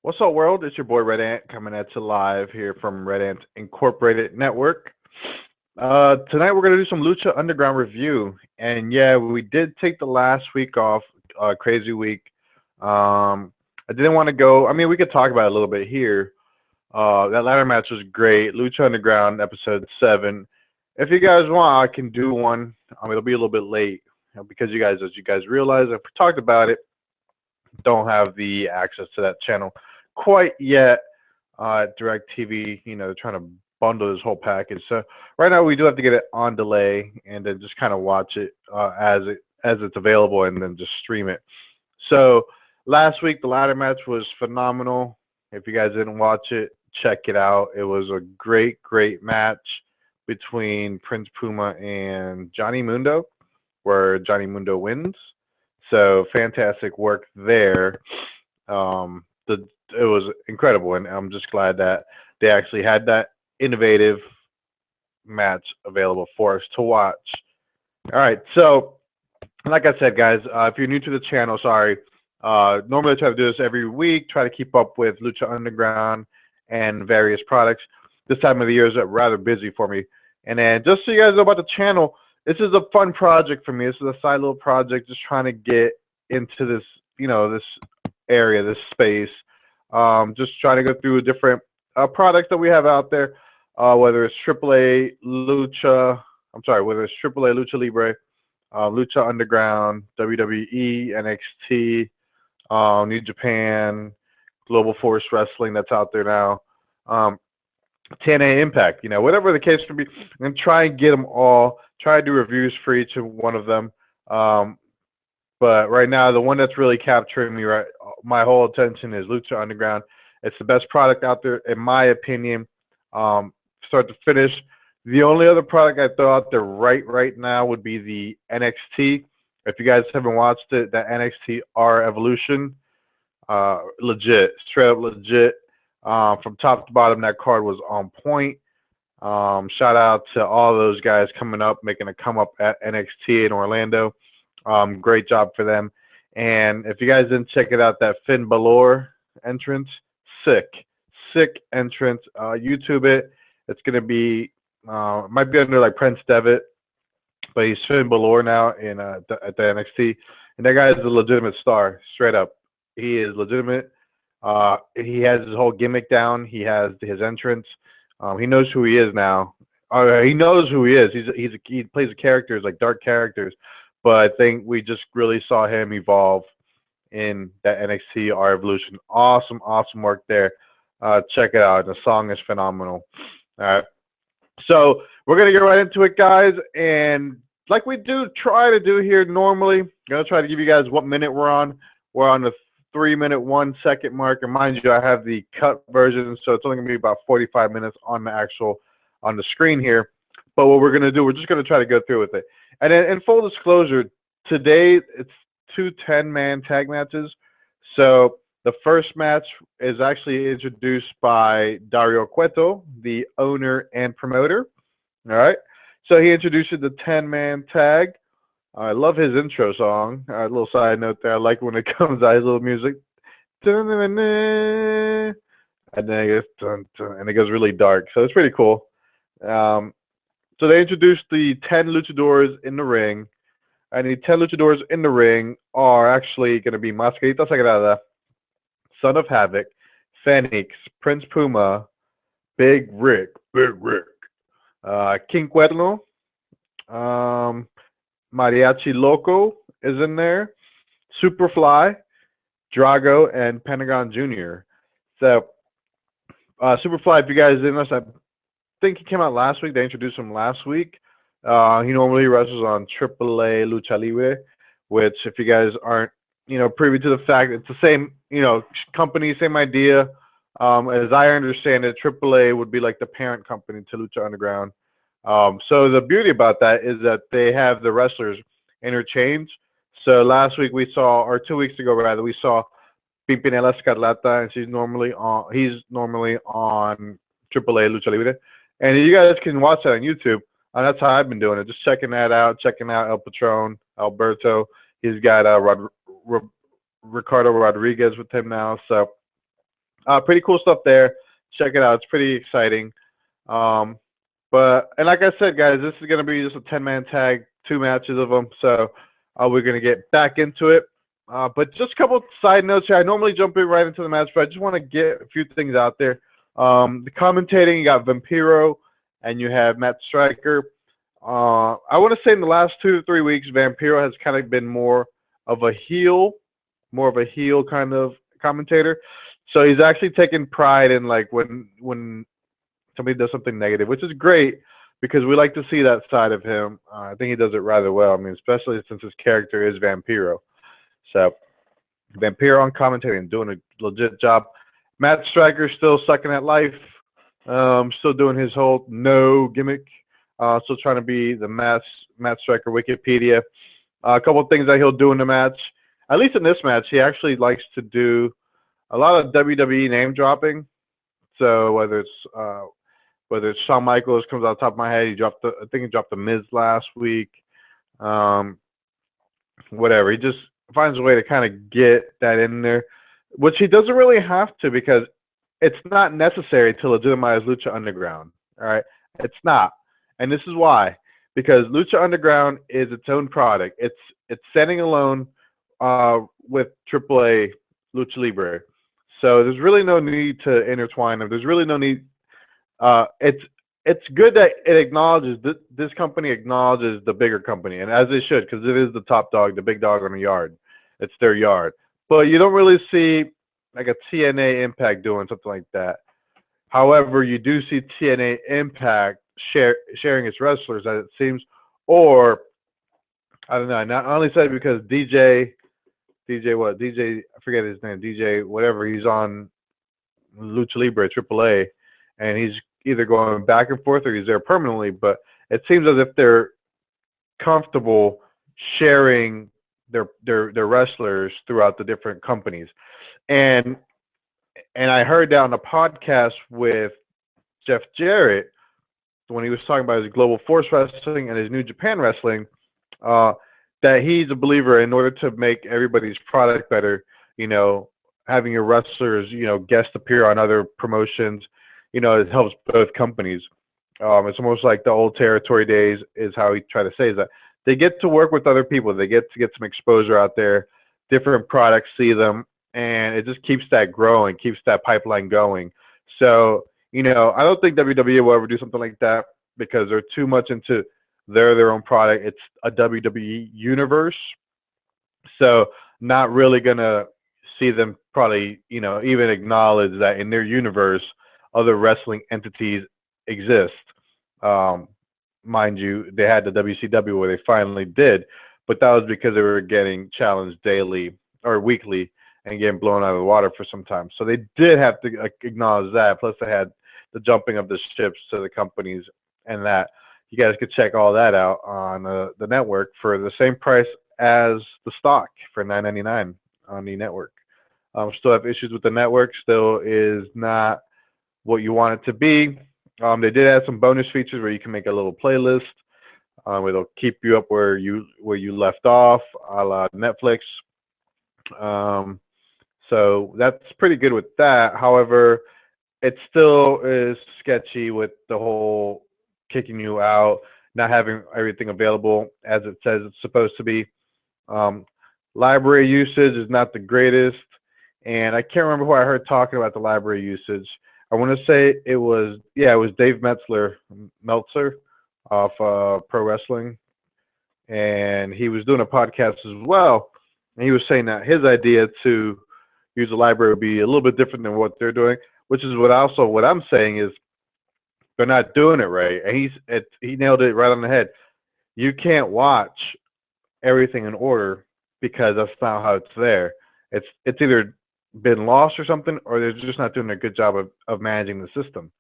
What's up, world? It's your boy Red Ant coming at you live here from Red Ant Incorporated Network. Tonight we're going to do some Lucha Underground review. And yeah, we did take the last week off, crazy week. I didn't want to go. I mean, we could talk about it a little bit here. That ladder match was great. Lucha Underground episode 7. If you guys want, I can do one. It'll be a little bit late because you guys, as you guys realize, I've talked about it, don't have the access to that channel quite yet. DirecTV, they're trying to bundle this whole package. So right now we do have to get it on delay and then just kind of watch it as it's available and then just stream it. So last week the ladder match was phenomenal. If you guys didn't watch it, check it out. It was a great match between Prince Puma and Johnny Mundo, where Johnny Mundo wins. So fantastic work there. It was incredible, and I'm just glad that they actually had that innovative match available for us to watch. All right, so like I said, guys, if you're new to the channel, sorry. Normally I try to do this every week, try to keep up with Lucha Underground and various products. This time of the year is rather busy for me. And then just so you guys know about the channel, this is a fun project for me. This is a side little project, just trying to get into this, this area, this space. Just trying to go through different products that we have out there, whether it's AAA Lucha, whether it's AAA Lucha Libre, Lucha Underground, WWE, NXT, New Japan, Global Force Wrestling that's out there now, 10A Impact, whatever the case may be. I'm going to try and get them all, try to do reviews for each one of them. But right now, the one that's really capturing me, my whole attention is Lucha Underground. It's the best product out there, in my opinion, start to finish. The only other product I throw out there right now would be the NXT. If you guys haven't watched it, that NXT R Evolution, legit, straight up legit. From top to bottom, that card was on point. Shout out to all those guys coming up, making a come up at NXT in Orlando. Great job for them. And if you guys didn't check it out, that Finn Balor entrance, sick entrance. YouTube it. It's going to be, might be under like Prince Devitt, but he's Finn Balor now at the NXT. And that guy is a legitimate star, straight up. He is legitimate. He has his whole gimmick down. He has his entrance. He knows who he is now. He knows who he is. He plays characters, like dark characters. But I think we just really saw him evolve in that NXT R Evolution. Awesome work there. Check it out. The song is phenomenal. All right. So we're going to get right into it, guys. And like we try to do here normally, I'm going to try to give you guys what minute we're on. We're on the 3-minute, 1-second mark. And mind you, I have the cut version, so it's only going to be about 45 minutes on the screen here. But what we're going to do, we're just going to try to go through with it. And then in full disclosure, today it's 2 10-man tag matches. So the first match is actually introduced by Dario Cueto, the owner and promoter. All right. So he introduces the 10-man tag. I love his intro song. A little side note there. I like when it comes out, his little music. And then it goes really dark. So it's pretty cool. So they introduced the 10 luchadors in the ring, and the 10 luchadors in the ring are actually going to be Mascarita Sagrada, Son of Havoc, Phoenix, Prince Puma, Big Rick, King Cuerno, Mariachi Loco is in there, Superfly, Drago, and Pentagon Jr. So Superfly, if you guys didn't know, I think he came out last week. They introduced him last week. He normally wrestles on AAA Lucha Libre, which if you guys aren't, privy to the fact, it's the same, company, same idea. As I understand it, AAA would be like the parent company to Lucha Underground. So the beauty about that is that they have the wrestlers interchange. So last week we saw, or 2 weeks ago rather, we saw Pimpinela Escarlata, and he's normally on AAA Lucha Libre. And you guys can watch that on YouTube. And that's how I've been doing it, just checking that out, checking out El Patron, Alberto. He's got Ricardo Rodriguez with him now. So Pretty cool stuff there. Check it out. It's pretty exciting. Um, and like I said, guys, this is going to be just a 10-man tag, 2 matches of them. So we're going to get back into it. But just a couple side notes here. I normally jump in right into the match, but I just want to get a few things out there. The commentating, you got Vampiro and you have Matt Striker. I want to say in the last 2 to 3 weeks, Vampiro has kind of been more of a heel kind of commentator. So he's actually taking pride in like when somebody does something negative, which is great because we like to see that side of him. I think he does it rather well. I mean, especially since his character is Vampiro. So Vampiro on commentary and doing a legit job. Matt Striker still sucking at life, still doing his whole no gimmick, still trying to be the Matt Striker Wikipedia. A couple of things that he'll do in the match. At least in this match, he actually likes to do a lot of WWE name dropping. So whether it's Shawn Michaels comes out the top of my head, I think he dropped the Miz last week. Whatever. He just finds a way to kind of get that in there, which he doesn't really have to because it's not necessary to legitimize Lucha Underground. All right, it's not, and this is why. Because Lucha Underground is its own product. It's standing alone with AAA Lucha Libre. So there's really no need to intertwine them. There's really no need. It's good that it acknowledges this company acknowledges the bigger company, and as it should, because it is the top dog, the big dog on the yard. It's their yard. But you don't really see like a TNA Impact doing something like that. However, you do see TNA Impact sharing its wrestlers, as it seems, or I don't know. I not only said because I forget his name, DJ whatever. He's on Lucha Libre AAA, and he's either going back and forth or he's there permanently. But it seems as if they're comfortable sharing their wrestlers throughout the different companies. And I heard that on a podcast with Jeff Jarrett when he was talking about his Global Force Wrestling and his New Japan Wrestling, that he's a believer in order to make everybody's product better, having your wrestlers, guest appear on other promotions, it helps both companies. It's almost like the old territory days is how he tried to say is that they get to work with other people. They get to get some exposure out there, different products, see them, and it just keeps that growing, keeps that pipeline going. So, I don't think WWE will ever do something like that because they're too much into their own product. It's a WWE universe. So not really going to see them probably, even acknowledge that in their universe, other wrestling entities exist. Mind you, they had the WCW where they finally did, but that was because they were getting challenged daily or weekly and getting blown out of the water for some time. So they did have to acknowledge that. Plus they had the jumping of the ships to the companies and that. You guys could check all that out on the network for the same price as the stock for $9.99 on the network. Still have issues with the network. Still is not what you want it to be. They did add some bonus features where you can make a little playlist. It'll keep you up where you left off, a la Netflix. So that's pretty good with that. However, it still is sketchy with the whole kicking you out, not having everything available as it says it's supposed to be. Library usage is not the greatest, and I can't remember who I heard talking about the library usage. I want to say it was Dave Meltzer of Pro Wrestling, and he was doing a podcast as well, and he was saying that his idea to use the library would be a little bit different than what they're doing, which is what I'm saying is they're not doing it right, and he nailed it right on the head. You can't watch everything in order because that's not how it's there. It's either been lost or something, or they're just not doing a good job of managing the system.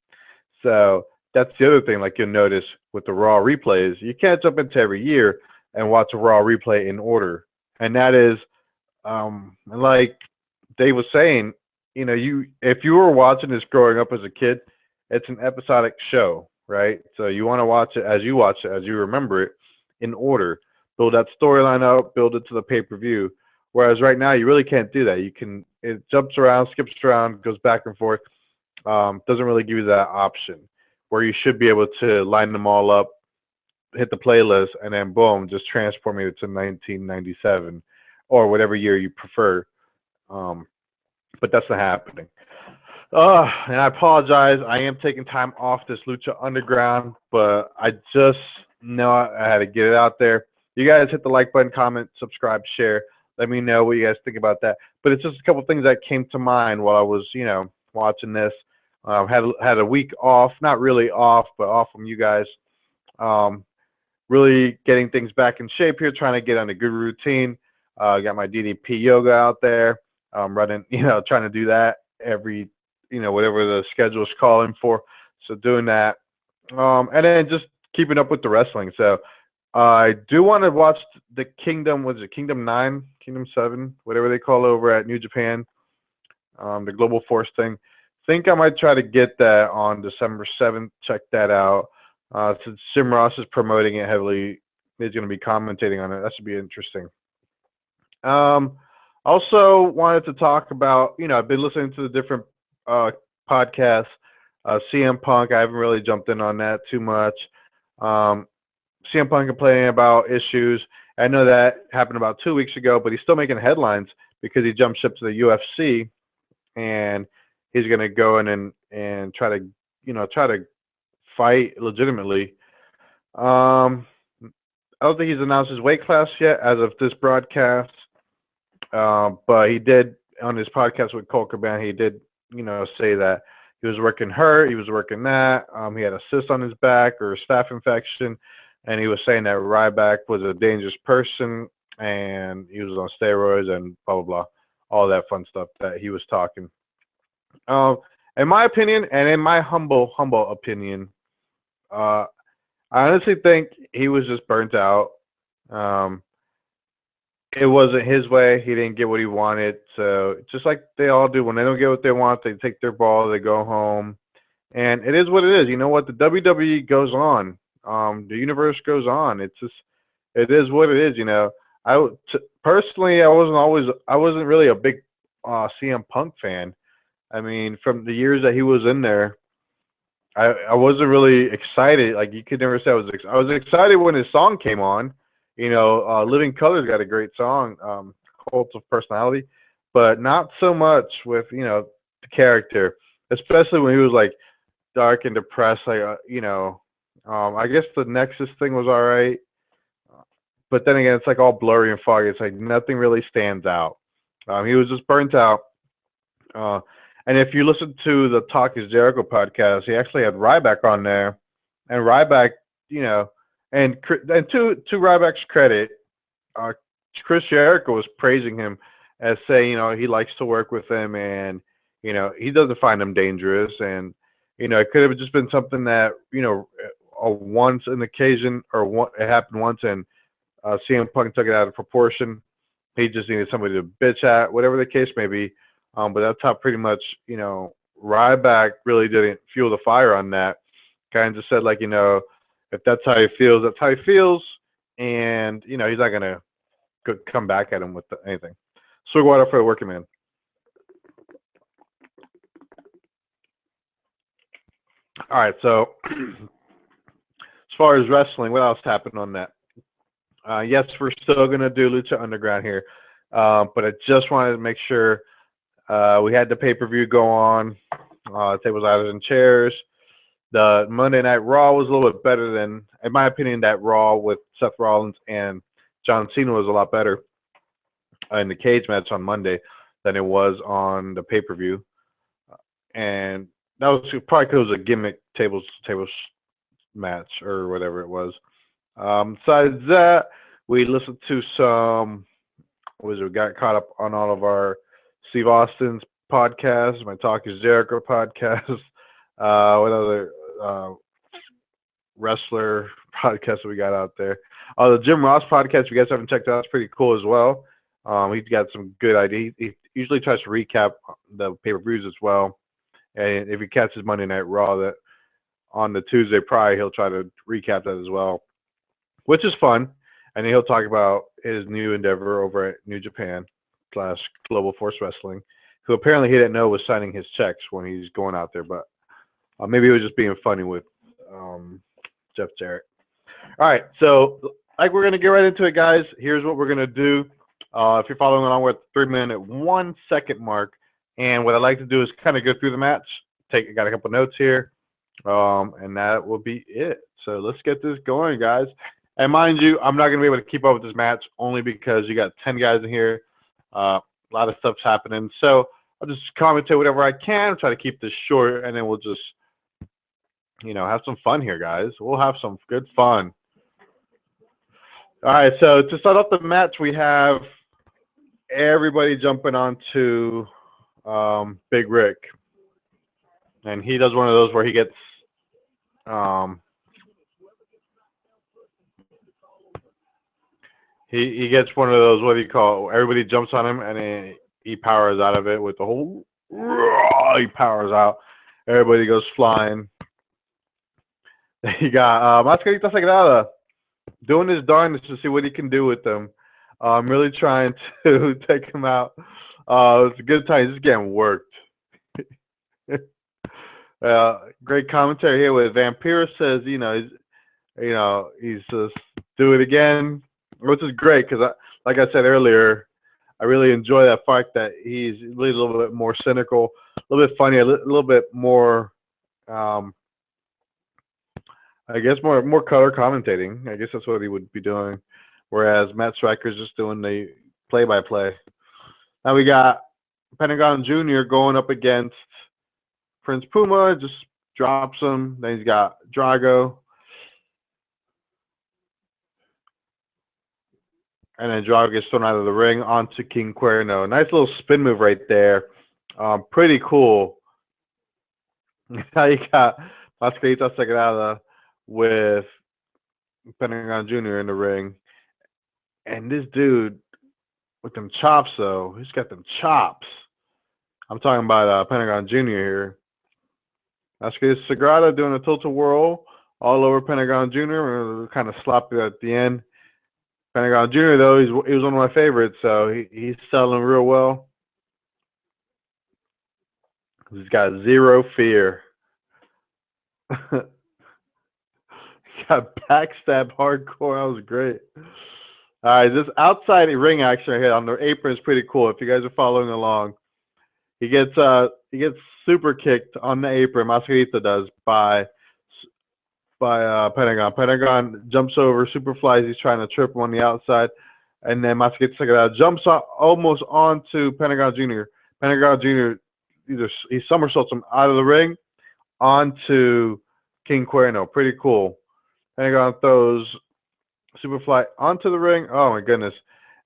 So that's the other thing, like you'll notice with the Raw replays, you can't jump into every year and watch a Raw replay in order. And that is, like Dave was saying, if you were watching this growing up as a kid, it's an episodic show, right? So you want to watch it, as you remember it, in order. Build that storyline up, build it to the pay-per-view. Whereas right now, you really can't do that. You can it jumps around, skips around, goes back and forth. Doesn't really give you that option where you should be able to line them all up, hit the playlist, and then boom, just transport me to 1997 or whatever year you prefer. Um, but that's not happening. And I apologize. I am taking time off this Lucha Underground, but I just know I had to get it out there. You guys hit the like button, comment, subscribe, share. Let me know what you guys think about that. But it's just a couple things that came to mind while I was, watching this. Had a week off, not really off, but off from you guys. Um, really getting things back in shape here, trying to get on a good routine. Got my DDP yoga out there. Running, trying to do that every, whatever the schedule is calling for. So doing that. And then just keeping up with the wrestling. So I do want to watch the Kingdom, was it Kingdom 9, Kingdom 7, whatever they call it over at New Japan, the Global Force thing. Think I might try to get that on December 7th. Check that out. Since Jim Ross is promoting it heavily, he's going to be commentating on it. That should be interesting. Also wanted to talk about, I've been listening to the different podcasts. CM Punk, I haven't really jumped in on that too much. CM Punk complaining about issues. I know that happened about 2 weeks ago, but he's still making headlines because he jumped ship to the UFC, and he's going to go in and try to fight legitimately. I don't think he's announced his weight class yet as of this broadcast, but he did on his podcast with Cole Cabana. He did, say that he was working hurt, he was working that. He had a cyst on his back or a staph infection, and he was saying that Ryback was a dangerous person and he was on steroids and blah blah blah, all that fun stuff that he was talking. In my opinion, and in my humble opinion, I honestly think he was just burnt out. Um, it wasn't his way. He didn't get what he wanted. So just like they all do, when they don't get what they want, they take their ball, they go home. And it is what it is. You know what? The WWE goes on. The universe goes on. It's just, it is what it is. Personally, I wasn't really a big CM Punk fan. I mean, from the years that he was in there, I wasn't really excited. Like, you could never say I was excited when his song came on. Living Color's got a great song, Cult of Personality, but not so much with, the character, especially when he was like dark and depressed. Like, I guess the Nexus thing was all right, but then again, it's like all blurry and foggy. It's like nothing really stands out. He was just burnt out. And if you listen to the Talk is Jericho podcast, he actually had Ryback on there, and Ryback, and to Ryback's credit, Chris Jericho was praising him as saying, he likes to work with him, and he doesn't find him dangerous, and it could have just been something that a once an occasion, or it happened once, and CM Punk took it out of proportion. He just needed somebody to bitch at, whatever the case may be. But that's how pretty much, Ryback really didn't fuel the fire on that. Kind of just said, like, if that's how he feels, that's how he feels. And, he's not going to come back at him with anything. Swig water for the working man. All right, so as far as wrestling, what else happened on that? Yes, we're still going to do Lucha Underground here. But I just wanted to make sure we had the pay-per-view go on, tables, ladders, and chairs. The Monday Night Raw was a little bit better than, in my opinion, that Raw with Seth Rollins and John Cena was a lot better in the cage match on Monday than it was on the pay-per-view. And that was probably because it was a gimmick tables match or whatever it was. Besides that, we listened to some, we got caught up on all of our Steve Austin's podcast, my Talk is Jericho podcast, what other wrestler podcast that we got out there. The Jim Ross podcast, if you guys haven't checked out, it's pretty cool as well. He's got some good ideas. He usually tries to recap the pay-per-views as well. And if he catches Monday Night Raw that on the Tuesday prior, he'll try to recap that as well, which is fun. And he'll talk about his new endeavor over at New Japan / Global Force Wrestling. who apparently he didn't know was signing his checks when he's going out there, but maybe he was just being funny with Jeff Jarrett. All right, so like we're going to get right into it, guys. Here's what we're going to do. If you're following along, we're at the 3-minute, 1-second mark. And what I like to do is kind of go through the match. I got a couple notes here, and that will be it. So let's get this going, guys. And mind you, I'm not going to be able to keep up with this match only because you got 10 guys in here. A lot of stuff's happening. So I'll just commentate whatever I can, try to keep this short, and then we'll just, have some fun here, guys. We'll have some good fun. All right, so to start off the match, we have everybody jumping onto Big Rick. And he does one of those where he gets he gets one of those, what do you call it? Everybody jumps on him, and then he powers out of it with the whole, he powers out. Everybody goes flying. You got Mascarita Sagrada doing his darndest to see what he can do with them. Really trying to take him out. It's a good time. He's just getting worked. Great commentary here with Vampiro says, he's just do it again, which is great because, like I said earlier, I really enjoy that fact that he's really a little bit more cynical, a little bit funny, a little bit more, I guess more color commentating. I guess that's what he would be doing, whereas Matt Striker's just doing the play-by-play. Now we got Pentagon Jr. going up against Prince Puma, just drops him. Then he's got Drago. And then Drago gets thrown out of the ring onto King Cuerno. Nice little spin move right there. Pretty cool. Now you got Mascarita Sagrada with Pentagon Jr. in the ring. And this dude with them chops, though, he's got them chops. I'm talking about Pentagon Jr. here. Mascarita Sagrada doing a tilt-a-whirl all over Pentagon Jr. Kind of sloppy at the end. Pentagon Jr., though, he was one of my favorites, so he's selling real well. He's got zero fear. He got backstab hardcore. That was great. All right, this outside ring action right here on the apron is pretty cool. If you guys are following along, he gets super kicked on the apron. Mascarita does by Pentagon. Pentagon jumps over, super flies. He's trying to trip him on the outside, and then Mascarita jumps almost onto Pentagon Jr. Pentagon Jr. he somersaults him out of the ring onto King Cuerno. Pretty cool. Pentagon throws Superfly onto the ring. Oh my goodness.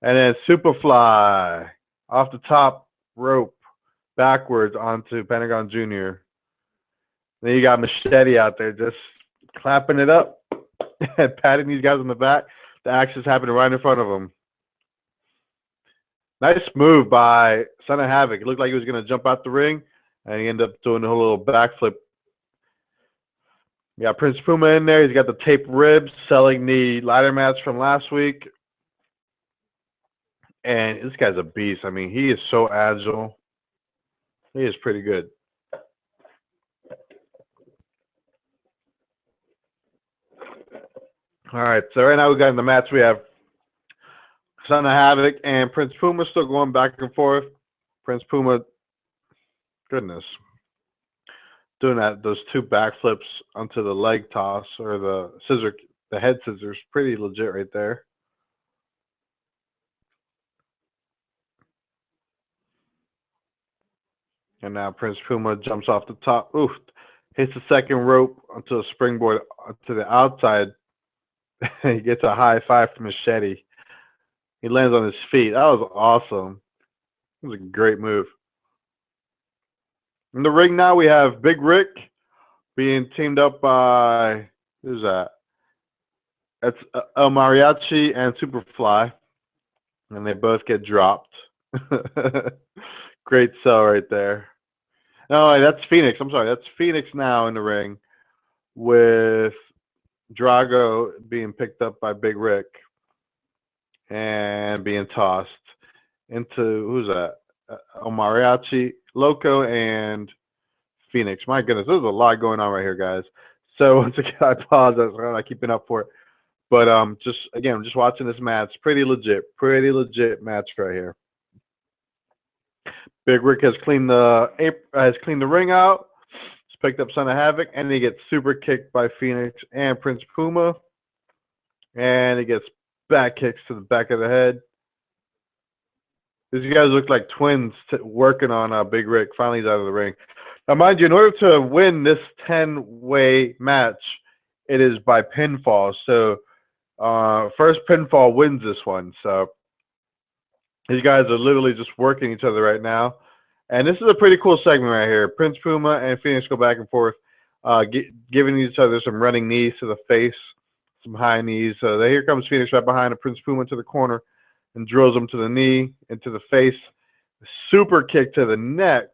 And then Superfly off the top rope backwards onto Pentagon Jr. Then you got Machete out there just clapping it up and patting these guys on the back. The action's happening right in front of them. Nice move by Son of Havoc. It looked like he was going to jump out the ring, and he ended up doing a little backflip. You got Prince Puma in there. He's got the taped ribs, selling the ladder match from last week. And this guy's a beast. I mean, he is so agile. He is pretty good. All right, so right now we got in the match, we have Son of Havoc and Prince Puma still going back and forth. Prince Puma, goodness, doing those two backflips onto the leg toss or the head scissors, pretty legit right there. And now Prince Puma jumps off the top. Oof, hits the second rope onto a springboard to the outside. He gets a high five from Machete. He lands on his feet. That was awesome. It was a great move. In the ring now, we have Big Rick being teamed up by, who's that? That's El Mariachi and Superfly. And they both get dropped. Great sell right there. No, that's Phoenix. I'm sorry. That's Phoenix now in the ring with Drago being picked up by Big Rick and being tossed into, who's that? Mariachi, Loco, and Phoenix. My goodness, there's a lot going on right here, guys. So once again, I apologize for not keeping up for it. But just watching this match, pretty legit match right here. Big Rick has cleaned the ring out. He's picked up Son of Havoc, and he gets super kicked by Phoenix and Prince Puma, and he gets back kicks to the back of the head. These guys look like twins working on Big Rick. Finally, he's out of the ring. Now, mind you, in order to win this 10-way match, it is by pinfall. So first pinfall wins this one. So these guys are literally just working each other right now. And this is a pretty cool segment right here. Prince Puma and Phoenix go back and forth, giving each other some running knees to the face, some high knees. So here comes Phoenix right behind him. Prince Puma to the corner and drills him to the knee, into the face. Super kick to the neck.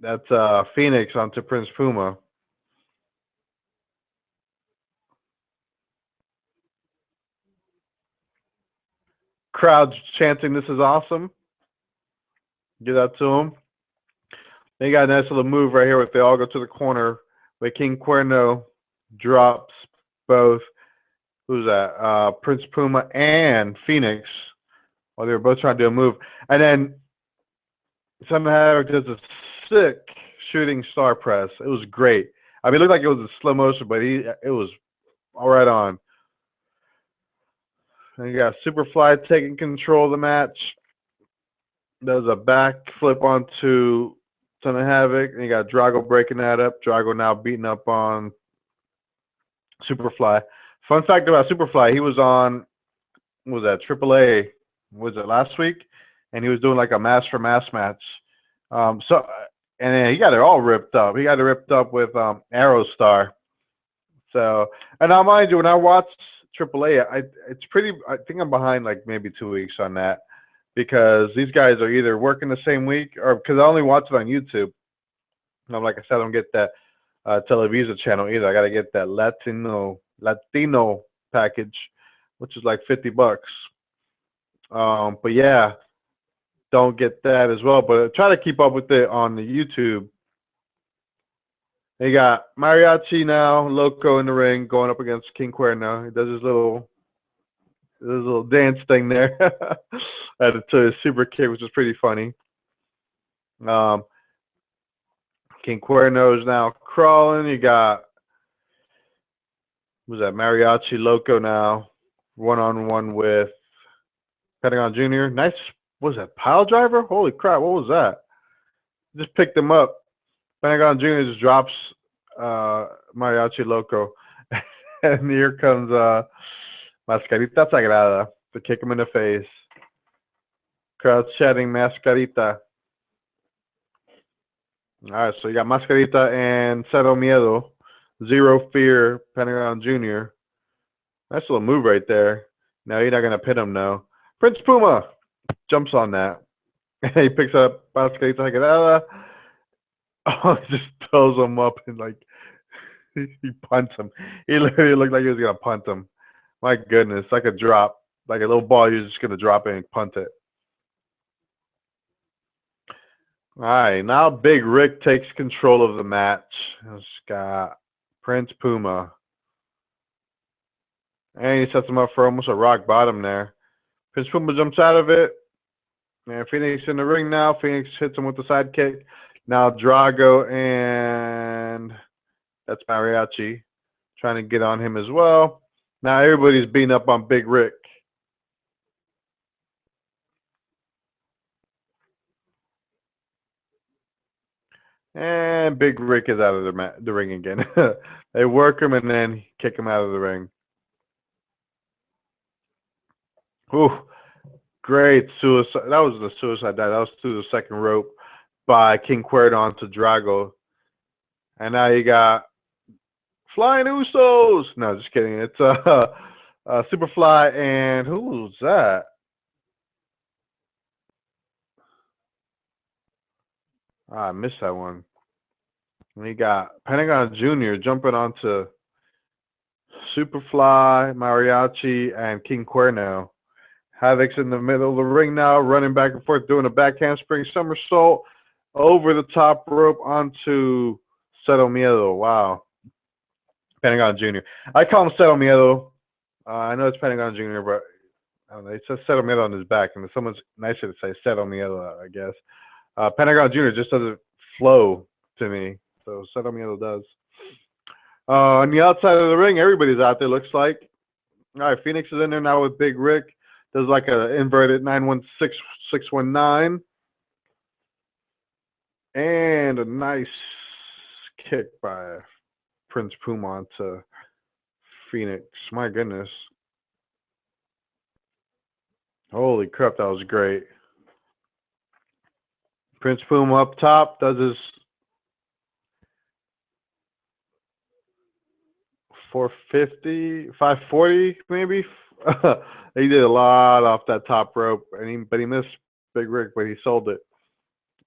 That's Phoenix onto Prince Puma. Crowd's chanting, "This is awesome." Give that to him. They got a nice little move right here where they all go to the corner where King Cuerno drops both, who's that? Prince Puma and Phoenix while they were both trying to do a move. And then somehow does a sick shooting star press. It was great. I mean, it looked like it was in slow motion, but it was all right on. And you got Superfly taking control of the match. Does a backflip onto Son of Havoc, and you got Drago breaking that up. Drago now beating up on Superfly. Fun fact about Superfly, he was on, what was that, AAA, was it last week? And he was doing like a mask for mask match. And then he got it all ripped up. He got it ripped up with Aerostar. So, and now mind you, when I watch AAA, I think I'm behind like maybe 2 weeks on that, because these guys are either working the same week, or because I only watch it on YouTube. And like I said, I don't get that Televisa channel either. I got to get that Latino package, which is like $50. But yeah, don't get that as well. But try to keep up with it on the YouTube. They got Mariachi now, Loco in the ring, going up against King Cuerno. He does his little dance thing there. Added to his super kick, which is pretty funny. King Cuerno is now crawling. You got, who's that? Mariachi Loco now, one-on-one with Pentagon Jr. Nice, what was that, pile driver? Holy crap, what was that? Just picked him up. Pentagon Jr. just drops Mariachi Loco. And here comes Mascarita Sagrada to kick him in the face. Crowd chatting Mascarita. All right, so you got Mascarita and Cero Miedo. Zero Fear, Pentagon Jr. Nice little move right there. Now you're not going to pin him now. Prince Puma jumps on that. He picks up Mascarita Sagrada. Oh, he just throws him up and like he punts him. He literally looked like he was going to punt him. My goodness, like a drop. Like a little ball, you're just going to drop it and punt it. All right, now Big Rick takes control of the match. He's got Prince Puma. And he sets him up for almost a rock bottom there. Prince Puma jumps out of it. And Phoenix in the ring now. Phoenix hits him with the side kick. Now Drago and that's Mariachi trying to get on him as well. Now everybody's beating up on Big Rick. And Big Rick is out of the ring again. They work him and then kick him out of the ring. Ooh, great suicide. That was the suicide dive. That was through the second rope by King Cuerno onto Drago. And now you got Flying Usos. No, just kidding. It's Superfly and who's that? I missed that one. We got Pentagon Jr. jumping onto Superfly, Mariachi, and King Cuerno. Havoc's in the middle of the ring now, running back and forth, doing a back handspring somersault over the top rope onto Cero Miedo. Wow. Pentagon Jr. I call him Cero Miedo. I know it's Pentagon Jr., but I don't know. It says Cero Miedo on his back, and someone's nicer to say Cero Miedo, I guess. Pentagon Jr. just doesn't flow to me, so Cero Miedo does. On the outside of the ring, everybody's out there, looks like. All right, Phoenix is in there now with Big Rick. Does like an inverted 916-619. And a nice kick by Prince Puma to Phoenix. My goodness. Holy crap, that was great. Prince Puma up top does his 450, 540 maybe. He did a lot off that top rope, but he missed Big Rick, but he sold it.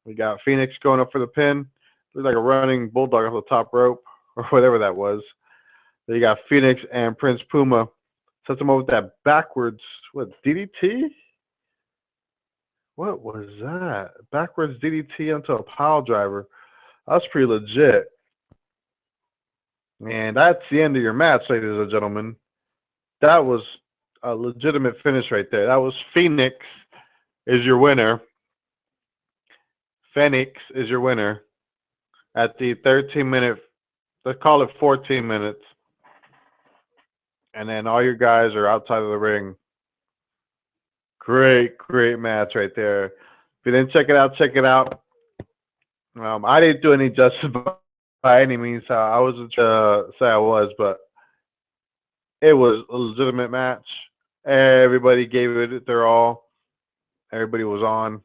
We got Phoenix going up for the pin. Looks like a running bulldog off the top rope, or whatever that was. Then you got Phoenix and Prince Puma. Sets him over with that backwards, what, DDT? What was that? Backwards DDT onto a pile driver. That's pretty legit. And that's the end of your match, ladies and gentlemen. That was a legitimate finish right there. That was Phoenix is your winner. Phoenix is your winner at the 13-minute, let's call it 14 minutes. And then all your guys are outside of the ring. Great, great match right there. If you didn't check it out, check it out. I didn't do any justice by any means. I wasn't say I was, but it was a legitimate match. Everybody gave it their all. Everybody was on.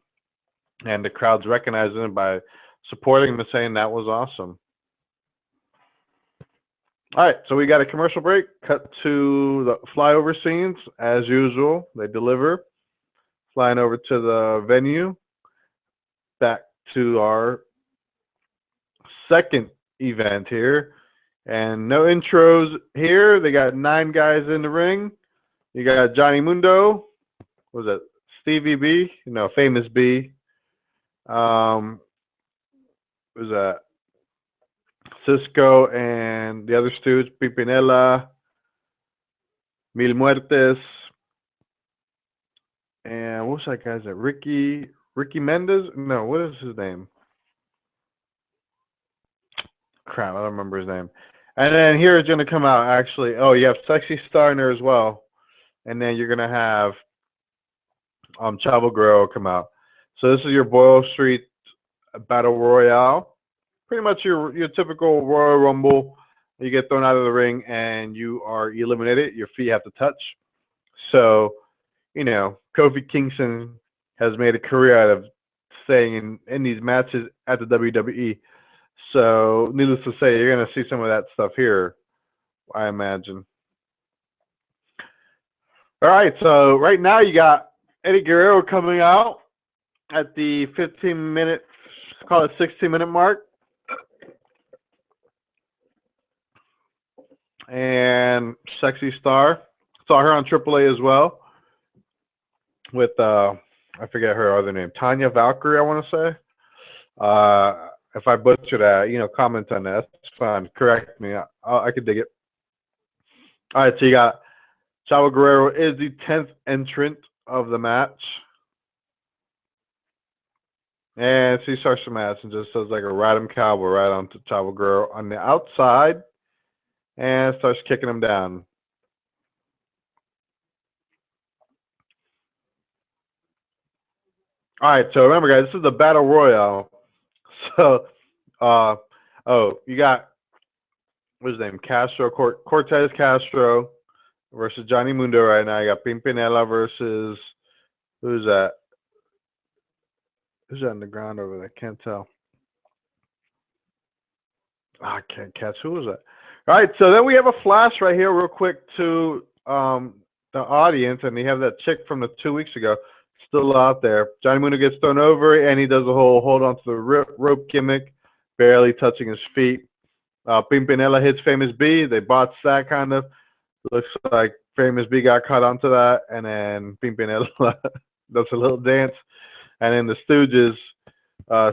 And the crowd's recognizing it by supporting them and saying that was awesome. All right, so we got a commercial break. Cut to the flyover scenes. As usual, they deliver. Flying over to the venue. Back to our second event here. And no intros here. They got 9 guys in the ring. You got Johnny Mundo. What was that? Stevie B? No, Famous B. What was that? Cisco and the other stooge, Pipinella, Mil Muertes, and what's that guy's name? Ricky Mendez? No, what is his name? Crap, I don't remember his name. And then here is going to come out, actually. Oh, you have Sexy Star in there as well. And then you're going to have Chavo Guerrero come out. So this is your Boyle Street Battle Royale. Pretty much your typical Royal Rumble. You get thrown out of the ring and you are eliminated. Your feet have to touch. So, you know, Kofi Kingston has made a career out of staying in these matches at the WWE. So, needless to say, you're going to see some of that stuff here, I imagine. All right, so right now you got Eddie Guerrero coming out at the 15-minute, call it 16-minute mark. And Sexy Star. Saw her on AAA as well with, I forget her other name, Tanya Valkyrie, I want to say. If I butcher that, you know, comment on that. That's fine. Correct me. I could dig it. All right, so you got Chavo Guerrero is the 10th entrant of the match. And she starts the match and just does like a Radom Cowboy right onto Chavo Guerrero on the outside and starts kicking him down. All right, so remember, guys, this is the Battle Royale. So, you got, what's his name, Castro, Cortez Castro versus Johnny Mundo right now. You got Pimpinella versus, who's that? Who's that on the ground over there? I can't tell. I can't catch. Who was that? All right, so then we have a flash right here real quick to the audience, and they have that chick from the 2 weeks ago still out there. Johnny Mundo gets thrown over, and he does a whole hold on to the rope gimmick, barely touching his feet. Pimpinella hits Famous B. They botched that kind of. Looks like Famous B got caught onto that, and then Pimpinela does a little dance, and then the Stooges,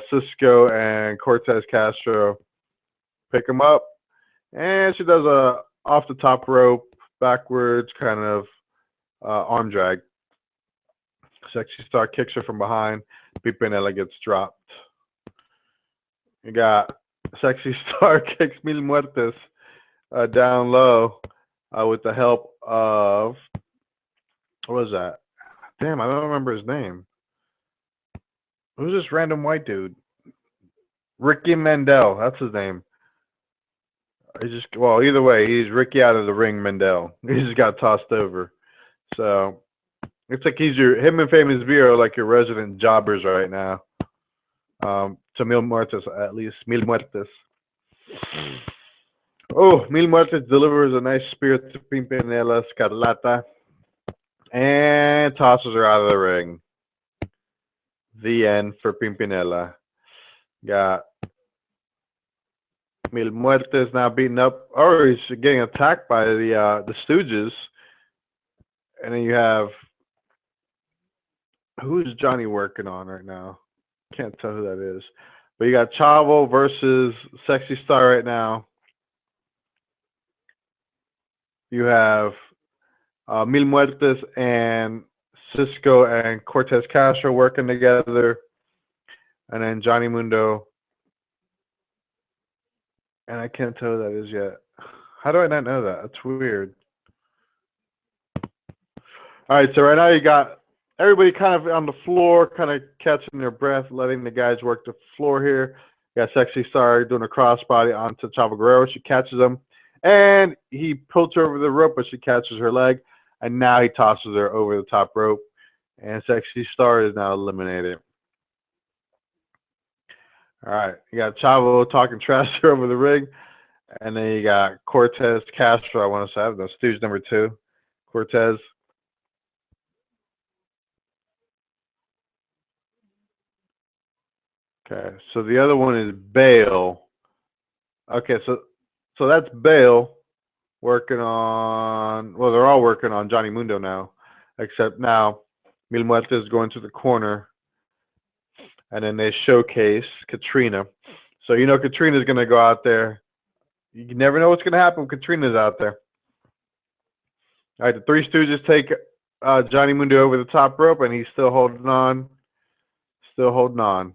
Cisco and Cortez Castro pick him up, and she does a off the top rope, backwards kind of arm drag. Sexy Star kicks her from behind. Pimpinela gets dropped. You got Sexy Star kicks Mil Muertes down low with the help of, what was that? Damn, I don't remember his name. Who's this random white dude? Ricky Mandel, that's his name. Well, either way, he's Ricky out of the ring Mandel. He just got tossed over. So it's like him and Famous V are like your resident jobbers right now. To Mil Muertes, at least. Mil Muertes. Oh, Mil Muertes delivers a nice spear to Pimpinela Scarlata and tosses her out of the ring. The end for Pimpinela. Got Mil Muertes now beaten up, or he's getting attacked by the Stooges. And then you have, who's Johnny working on right now? Can't tell who that is. But you got Chavo versus Sexy Star right now. You have Mil Muertes and Cisco and Cortez Castro working together. And then Johnny Mundo. And I can't tell who that is yet. How do I not know that? That's weird. All right, so right now you got everybody kind of on the floor, kind of catching their breath, letting the guys work the floor here. You got Sexy Star doing a crossbody onto Chavo Guerrero. She catches him, and he pulls her over the rope, but she catches her leg, and now he tosses her over the top rope, and Sexy Star is now eliminated. All right, you got Chavo talking trash over the ring, and then you got Cortez Castro, I want to say, I don't know, Stooge number 2, Cortez. Okay, so the other one is Bale. Okay, so that's Bale working on, well, they're all working on Johnny Mundo now, except now Mil Muertes is going to the corner, and then they showcase Katrina. So you know Katrina's going to go out there. You never know what's going to happen when Katrina's out there. All right, the Three Stooges take Johnny Mundo over the top rope, and he's still holding on. Still holding on.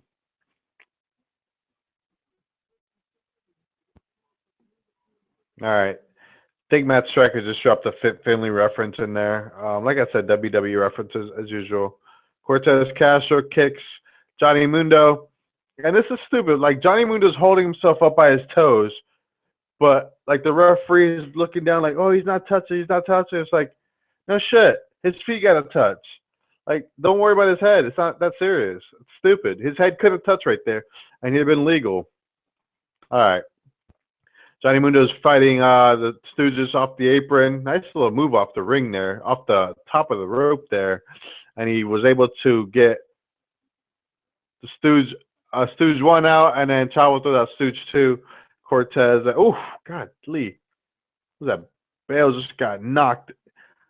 All right. I think Matt Stryker just dropped a Fit Finley reference in there. Like I said, WWE references as usual. Cortez Castro kicks Johnny Mundo. And this is stupid. Like, Johnny Mundo's holding himself up by his toes, but, like, the referee is looking down like, oh, he's not touching, he's not touching. It's like, no shit. His feet got to touch. Like, don't worry about his head. It's not that serious. It's stupid. His head could have touched right there, and he'd have been legal. All right. Johnny Mundo's fighting the Stooges off the apron. Nice little move off the ring there, off the top of the rope there. And he was able to get the Stooge 1 out, and then Chavo threw out Stooge 2. Cortez, oh, God, Lee. What was that? Bale just got knocked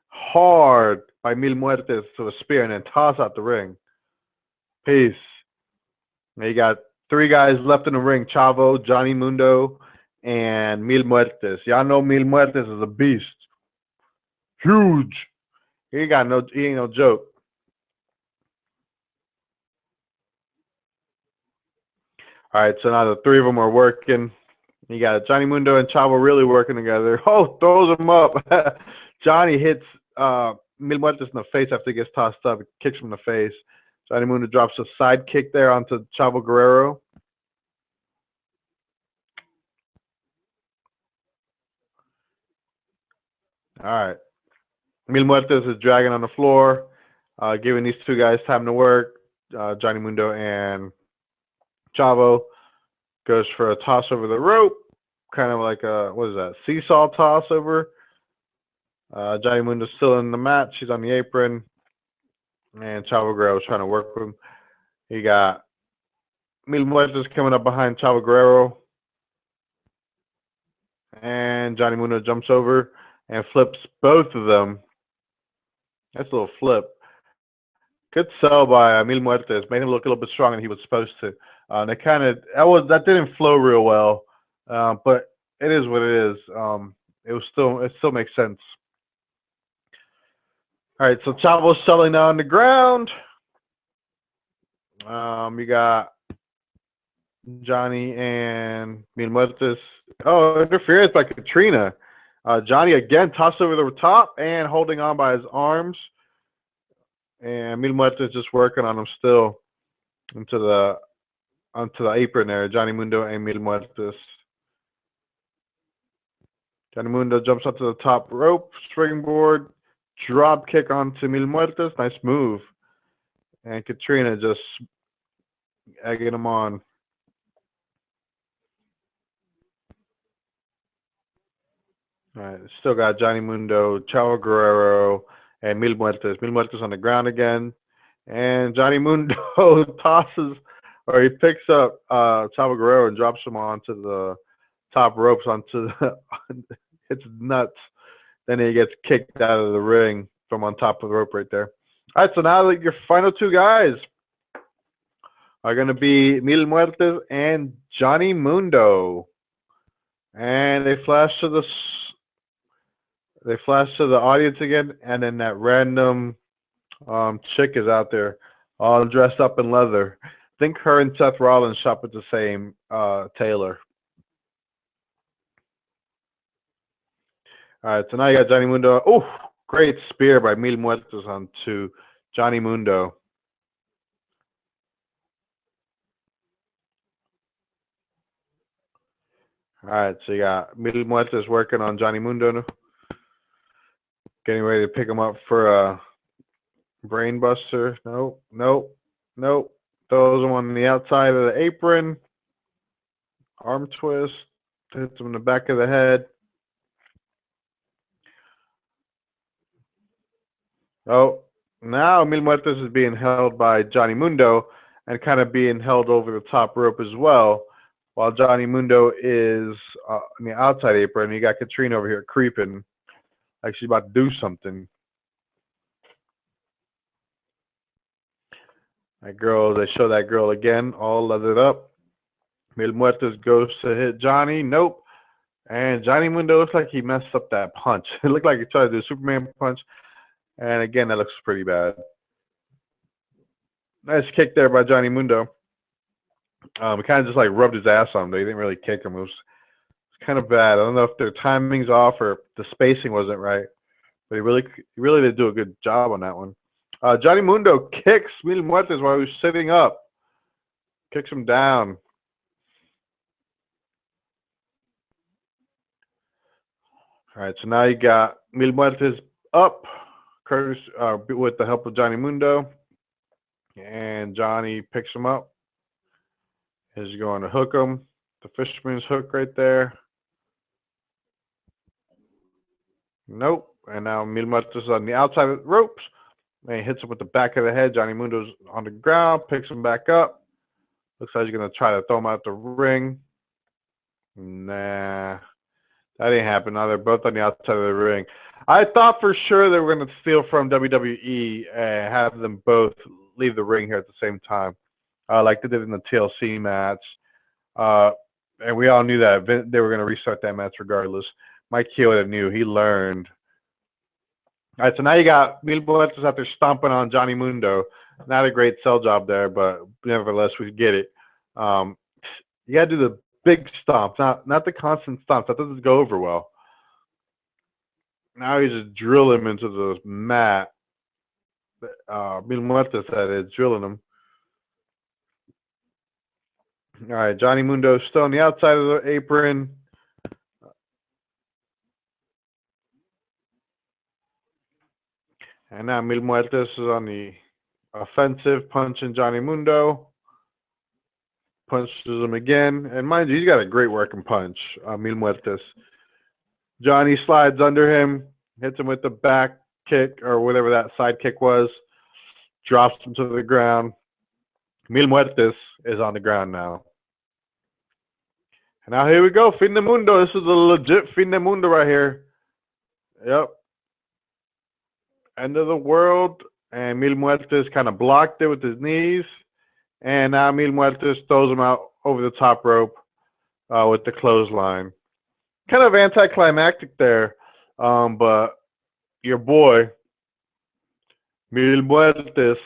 hard by Mil Muertes to a spear and then toss out the ring. Peace. Now you got 3 guys left in the ring, Chavo, Johnny Mundo, and Mil Muertes. Y'all know Mil Muertes is a beast. Huge. He ain't no joke. All right, so now the 3 of them are working. You got Johnny Mundo and Chavo really working together. Oh, throws him up. Johnny hits Mil Muertes in the face after he gets tossed up. He kicks him in the face. Johnny Mundo drops a side kick there onto Chavo Guerrero. All right. Mil Muertes is dragging on the floor, giving these 2 guys time to work. Johnny Mundo and Chavo goes for a toss over the rope, kind of like a, what is that, seesaw toss over. Johnny Mundo's still in the match. She's on the apron. And Chavo Guerrero's trying to work with him. He got Mil Muertes coming up behind Chavo Guerrero. And Johnny Mundo jumps over and flips both of them Nice little flip. Good sell by Mil Muertes. Made him look a little bit stronger than he was supposed to. They kind of that didn't flow real well, but it is what it is. It still makes sense. All right, so Chavo's selling on the ground. You got Johnny and Mil Muertes. Oh, interference by Katrina. Johnny again tossed over the top and holding on by his arms. And Mil Muertes just working on him still into the onto the apron there. Johnny Mundo and Mil Muertes. Johnny Mundo jumps up to the top rope, springboard, drop kick onto Mil Muertes. Nice move. And Katrina just egging him on. All right, still got Johnny Mundo, Chavo Guerrero, and Mil Muertes. Mil Muertes on the ground again. And Johnny Mundo tosses, or he picks up Chavo Guerrero and drops him onto the top ropes onto the, it's nuts. Then he gets kicked out of the ring from on top of the rope right there. All right, so now your final two guys are going to be Mil Muertes and Johnny Mundo. And they flash to the audience again, and then that random chick is out there all dressed up in leather. I think her and Seth Rollins shop at the same tailor. All right, so now you got Johnny Mundo. Oh, great spear by Mil Muertes onto Johnny Mundo. All right, so you got Mil Muertes working on Johnny Mundo, getting ready to pick him up for a brain buster. Nope, nope, nope. Throws him on the outside of the apron. Arm twist. Hits him in the back of the head. Oh, now Mil Muertes is being held by Johnny Mundo and kind of being held over the top rope as well, while Johnny Mundo is on the outside apron. You got Katrina over here creeping like she's about to do something. That girl, they show that girl again, all leathered up. Mil Muertes goes to hit Johnny. Nope. And Johnny Mundo looks like he messed up that punch. It looked like he tried to do a Superman punch. And again, that looks pretty bad. Nice kick there by Johnny Mundo. He kind of just like rubbed his ass on him. They didn't really kick him. It was kind of bad. I don't know if their timing's off or the spacing wasn't right. But he really did do a good job on that one. Johnny Mundo kicks Mil Muertes while he was sitting up. Kicks him down. All right, so now you got Mil Muertes up, Curtis with the help of Johnny Mundo, and Johnny picks him up. He's going to hook him. The fisherman's hook right there. Nope. And now Mil Muertes is on the outside of the ropes. And he hits him with the back of the head. Johnny Mundo's on the ground, picks him back up. Looks like he's going to try to throw him out the ring. Nah. That ain't happened. Now they're both on the outside of the ring. I thought for sure they were going to steal from WWE and have them both leave the ring here at the same time, like they did in the TLC match. And we all knew that they were going to restart that match regardless. Mike Chioda knew. He learned. All right, so now you got Mil Muertes out there stomping on Johnny Mundo. Not a great sell job there, but nevertheless, we get it. You got to do the big stomps, not the constant stomps. That doesn't go over well. Now you just drill him into the mat. Mil Muertes said it's drilling him. All right, Johnny Mundo still on the outside of the apron. And now Mil Muertes is on the offensive, punching Johnny Mundo. Punches him again. And mind you, he's got a great working punch, Mil Muertes. Johnny slides under him, hits him with the back kick or whatever that side kick was, drops him to the ground. Mil Muertes is on the ground now. And now here we go, Fin de Mundo. This is a legit Fin de Mundo right here. Yep. end of the world, and Mil Muertes kind of blocked it with his knees, and now Mil Muertes throws him out over the top rope with the clothesline. Kind of anticlimactic there, but your boy, Mil Muertes,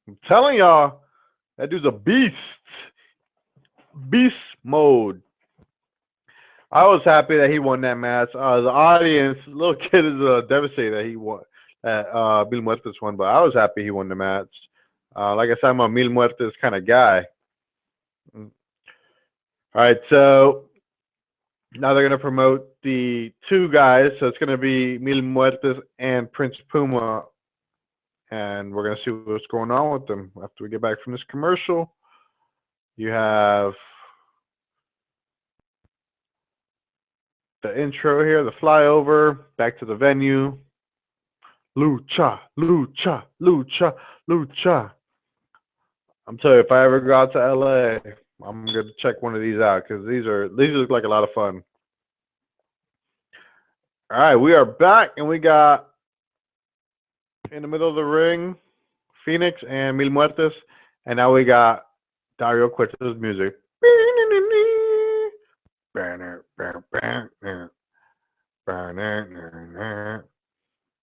I'm telling y'all, that dude's a beast. Beast mode. I was happy that he won that match. The audience, little kid is devastated that he won, that Mil Muertes won, but I was happy he won the match. Like I said, I'm a Mil Muertes kind of guy. All right, so now they're going to promote the two guys. So it's going to be Mil Muertes and Prince Puma, and we're going to see what's going on with them after we get back from this commercial. You have the intro here, the flyover, back to the venue. Lucha, lucha, lucha, lucha. I'm telling you, if I ever go out to LA, I'm going to check one of these out because these look like a lot of fun. All right, we are back, and we got in the middle of the ring, Phoenix and Mil Muertes, and now we got Dario Cueto's music.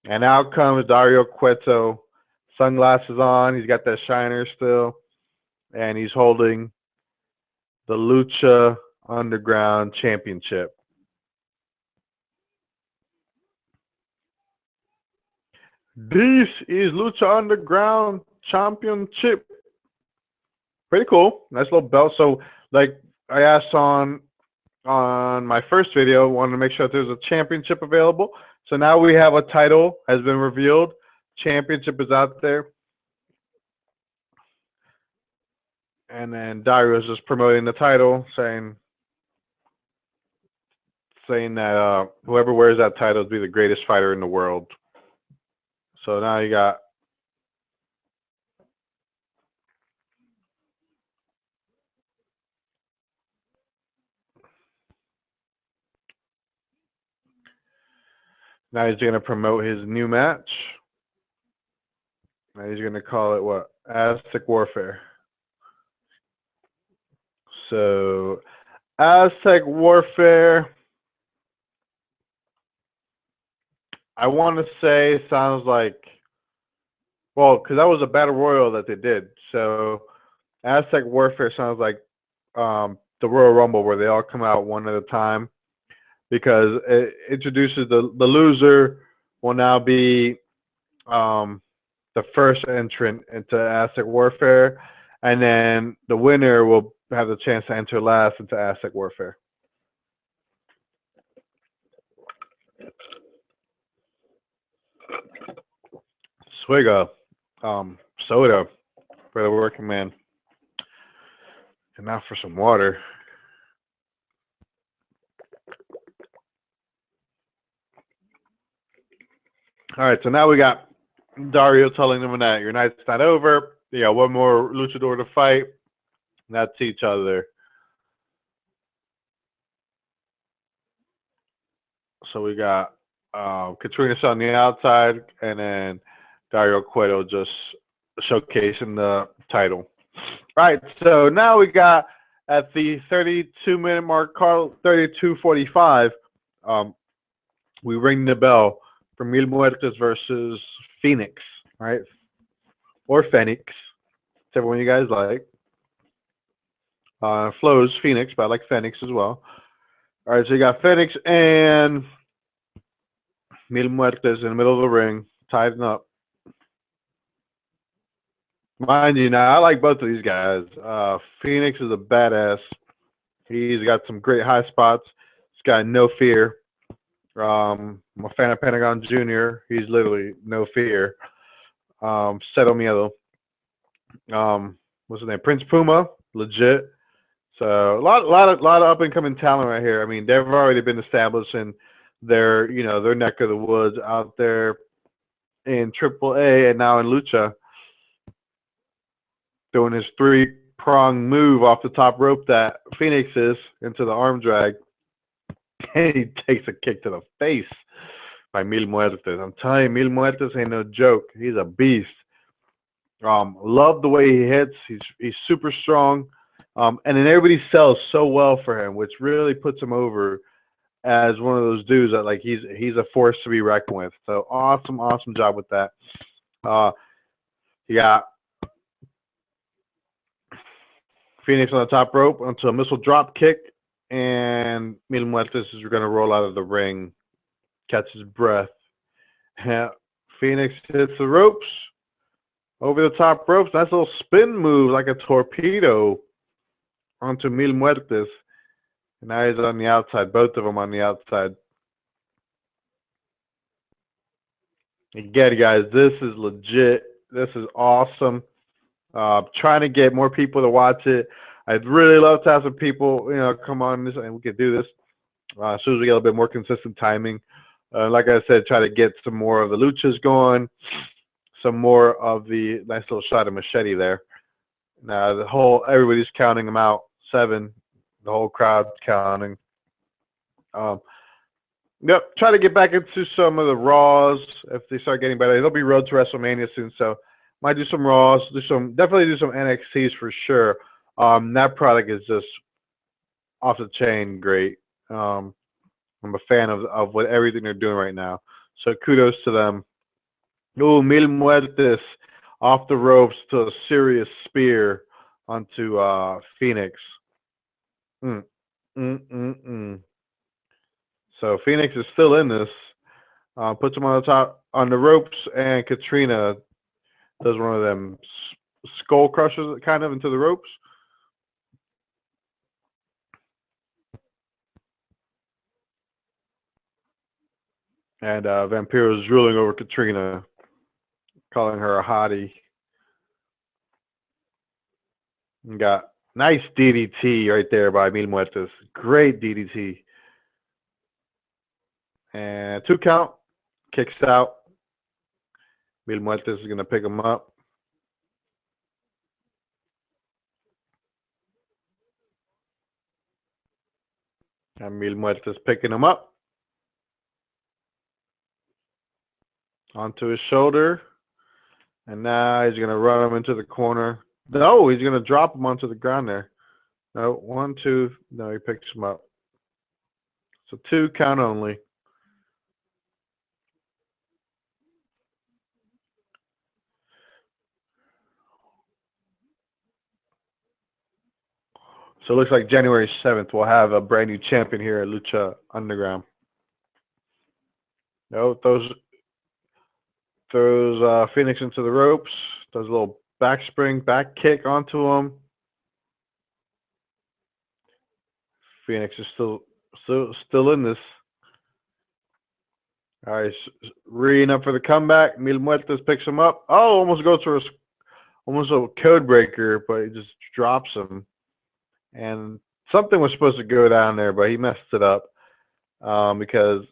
And out comes Dario Cueto, sunglasses on. He's got that shiner still, and he's holding the Lucha Underground Championship. This is Lucha Underground Championship. Pretty cool. Nice little belt. So, like I asked on my first video, wanted to make sure that there's a championship available. So now we have a title has been revealed. Championship is out there. And then Dario's just promoting the title, saying that whoever wears that title will be the greatest fighter in the world. So now you got now he's going to promote his new match. Now he's going to call it what? Aztec Warfare. So Aztec Warfare, I want to say sounds like, well, because that was a battle royal that they did. So Aztec Warfare sounds like the Royal Rumble where they all come out one at a time, because it introduces the loser will now be the first entrant into Aztec Warfare, and then the winner will have the chance to enter last into Aztec Warfare. Swigga, soda for the working man. And now for some water. All right, so now we got Dario telling them that your night's not over. You got one more luchador to fight. That's each other. So we got Katrina on the outside, and then Dario Cueto just showcasing the title. All right, so now we got at the 32-minute mark, 32:45, we ring the bell for Mil Muertes versus Phoenix, right? Or Phoenix, whichever one you guys like. Flows Phoenix, but I like Phoenix as well. All right, so you got Phoenix and Mil Muertes in the middle of the ring, tied up. Mind you, now I like both of these guys. Phoenix is a badass. He's got some great high spots. He's got no fear. I'm a fan of Pentagon Jr. He's literally no fear. Cero miedo. What's his name? Prince Puma, legit. So a lot of up and coming talent right here. I mean, they've already been established in their neck of the woods out there in AAA and now in Lucha, doing his three-prong move off the top rope that Phoenix is into the arm drag, and he takes a kick to the face. by Mil Muertes. I'm telling you, Mil Muertes ain't no joke. He's a beast. Love the way he hits. He's super strong. And then everybody sells so well for him, which really puts him over as one of those dudes that like he's a force to be reckoned with. So awesome job with that. You got Phoenix on the top rope onto a missile drop kick, and Mil Muertes is going to roll out of the ring, catch his breath. Phoenix hits the ropes, over the top ropes. Nice little spin move like a torpedo onto Mil Muertes. And now he's on the outside, both of them on the outside. Again, guys, this is legit. This is awesome. Trying to get more people to watch it. I'd really love to have some people, come on this, and we could do this as soon as we get a little bit more consistent timing. Like I said, try to get some more of the luchas going, some more of the nice little shot of Machete there. Now everybody's counting them out, 7. The whole crowd counting. Yep, try to get back into some of the Raws if they start getting better. They'll be road to WrestleMania soon, so might do some Raws, definitely do some NXTs for sure. That product is just off the chain great. I'm a fan of everything they're doing right now. So kudos to them. Ooh, Mil Muertes off the ropes to a serious spear onto Phoenix. Mm, mm, mm, mm. So Phoenix is still in this. Puts him on the top on the ropes, and Katrina does one of them skull crushers kind of into the ropes. And Vampiro is ruling over Katrina, calling her a hottie. And got nice DDT right there by Mil Muertes. Great DDT. And 2 count. Kicks out. Mil Muertes is going to pick him up. And Mil Muertes picking him up. Onto his shoulder. And now he's going to run him into the corner. No, he's going to drop him onto the ground there. No, 1, 2. No, he picks him up. So 2 count only. So it looks like January 7th we'll have a brand new champion here at Lucha Underground. No, throws Phoenix into the ropes. Does a little back spring, back kick onto him. Phoenix is still in this. All right, reading up for the comeback. Mil Muertes picks him up. Oh, almost goes for almost a code breaker, but he just drops him. And something was supposed to go down there, but he messed it up because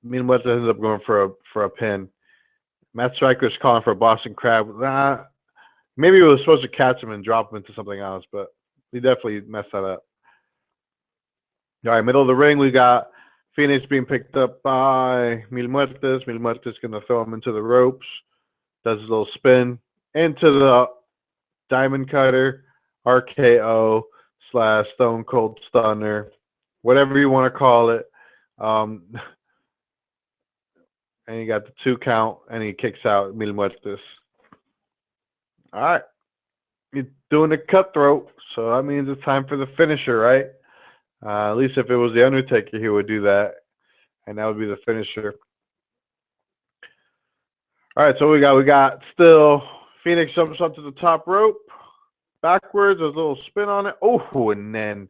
Mil Muertes ended up going for a pin. Matt Striker's calling for a Boston Crab. Maybe he was supposed to catch him and drop him into something else, but he definitely messed that up. All right, middle of the ring, we got Phoenix being picked up by Mil Muertes. Mil Muertes going to throw him into the ropes. Does a little spin into the Diamond Cutter, RKO / Stone Cold Stunner, whatever you want to call it. And he got the 2 count, and he kicks out Mil Muertes. All right. You're doing the cutthroat, so that means it's time for the finisher, right? At least if it was The Undertaker, he would do that, and that would be the finisher. All right, so we got still Phoenix jumps up to the top rope, backwards, there's a little spin on it. Oh, and then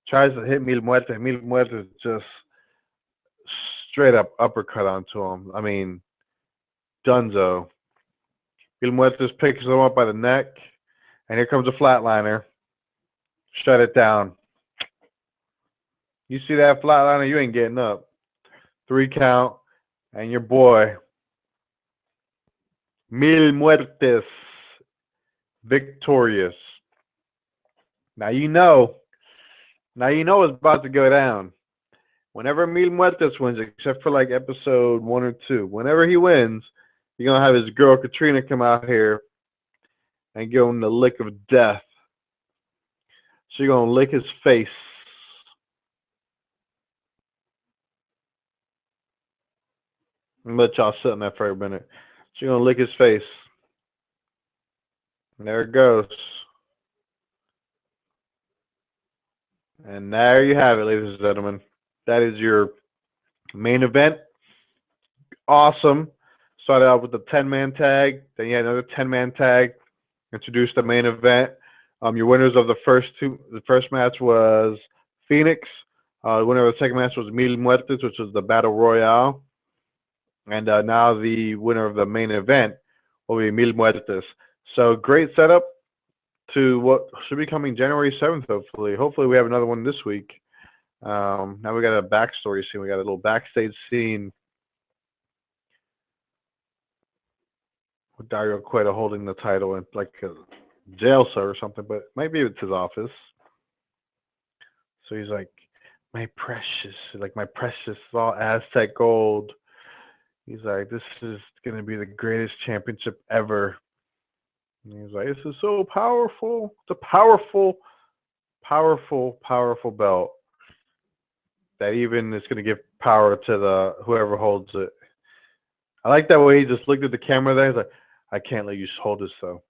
tries to hit Mil Muertes. Mil Muertes just straight up uppercut onto him. I mean, dunzo. Mil Muertes picks him up by the neck, and here comes a flatliner. Shut it down. You see that flatliner, you ain't getting up. 3 count, and your boy, Mil Muertes, victorious. Now you know it's about to go down. Whenever Mil Muertes wins, except for like episode 1 or 2, whenever he wins, you're going to have his girl Katrina come out here and give him the lick of death. She's going to lick his face. I'm going to let y'all sit on that for a minute. She's going to lick his face. And there it goes. And there you have it, ladies and gentlemen. That is your main event. Awesome. Started out with a 10-man tag. Then you had another 10-man tag. Introduced the main event. Your winners of the first two. The first match was Phoenix. The winner of the second match was Mil Muertes, which was the Battle Royale. And now the winner of the main event will be Mil Muertes. So great setup to what should be coming January 7th, hopefully. Hopefully we have another one this week. Now we got a backstory scene. We got a little backstage scene with Dario Cueto holding the title in like a jail cell or something, but maybe it's his office. So he's like, my precious all Aztec gold. He's like, this is going to be the greatest championship ever. And he's like, this is so powerful. It's a powerful, powerful, powerful belt that even is going to give power to the whoever holds it. I like that way he just looked at the camera there. He's like, I can't let you hold this, though.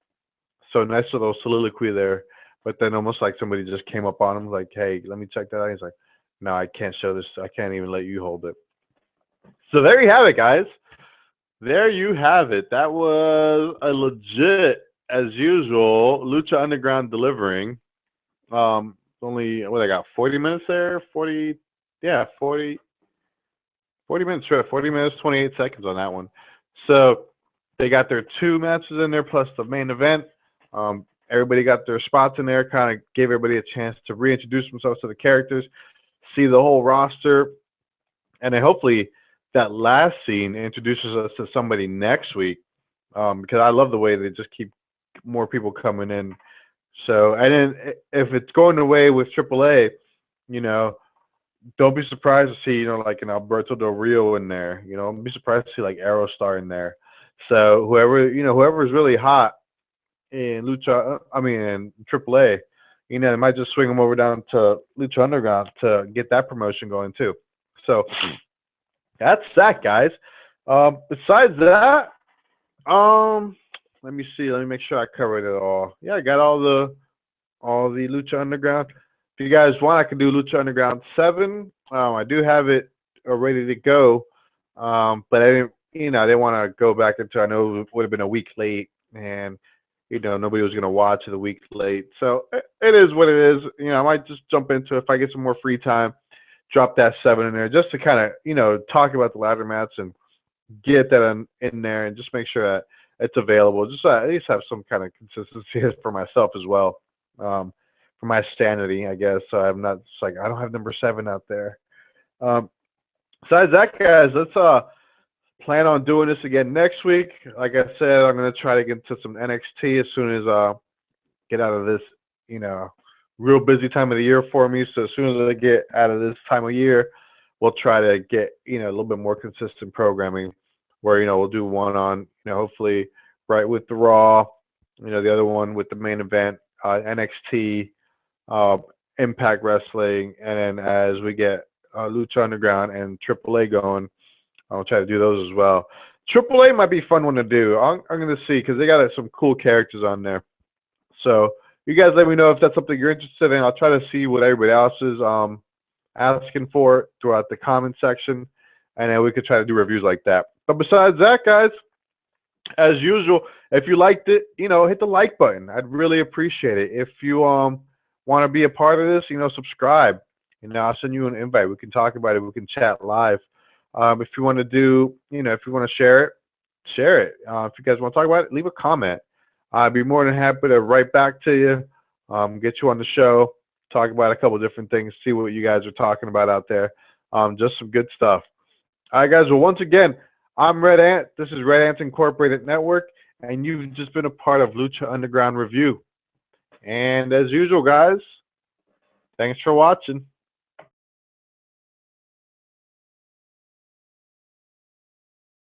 So nice little soliloquy there. But then almost like somebody just came up on him like, hey, let me check that out. He's like, no, I can't show this. I can't even let you hold it. So there you have it, guys. There you have it. That was a legit, as usual, Lucha Underground delivering. Only, what I got, 40 minutes there? 40 minutes, sure. 40 minutes, 28 seconds on that one. So they got their 2 matches in there plus the main event. Everybody got their spots in there, kind of gave everybody a chance to reintroduce themselves to the characters, see the whole roster, and then hopefully that last scene introduces us to somebody next week, because I love the way they just keep more people coming in. So, and then if it's going away with AAA, don't be surprised to see, like an Alberto Del Rio in there. Don't be surprised to see like Aerostar in there. So whoever's really hot in Lucha, in AAA, they might just swing them over down to Lucha Underground to get that promotion going too. So that's that, guys. Besides that, let me see. Let me make sure I covered it all. Yeah, I got all the Lucha Underground. If you guys want, I can do Lucha Underground 7. I do have it ready to go, but I didn't. I didn't want to go back into. I know it would have been a week late, and nobody was going to watch it a week late. So it is what it is. I might just jump into it if I get some more free time. Drop that 7 in there just to kind of talk about the ladder match and get that in there and just make sure that it's available. Just at least have some kind of consistency for myself as well, for my sanity, I guess. So I'm not just like I don't have number 7 out there. Besides that, guys, let's plan on doing this again next week. Like I said, I'm going to try to get into some NXT as soon as get out of this, real busy time of the year for me. So as soon as I get out of this time of year, we'll try to get, a little bit more consistent programming where, we'll do one on, hopefully right with the Raw, the other one with the main event, NXT, Impact Wrestling, and then as we get Lucha Underground and AAA going, I'll try to do those as well. AAA might be a fun one to do. I'm going to see because they got some cool characters on there. So you guys let me know if that's something you're interested in. I'll try to see what everybody else is asking for throughout the comment section, and then we could try to do reviews like that. But besides that, guys, as usual, if you liked it, hit the like button. I'd really appreciate it. If you want to be a part of this, subscribe. I'll send you an invite. We can talk about it. We can chat live. If you want to do, if you want to share it, share it. If you guys want to talk about it, leave a comment. I'd be more than happy to write back to you, get you on the show, talk about a couple different things, see what you guys are talking about out there. Just some good stuff. All right, guys. Well, once again, I'm Red Ant. This is Red Ant Incorporated Network, and you've just been a part of Lucha Underground Review. And as usual, guys, thanks for watching.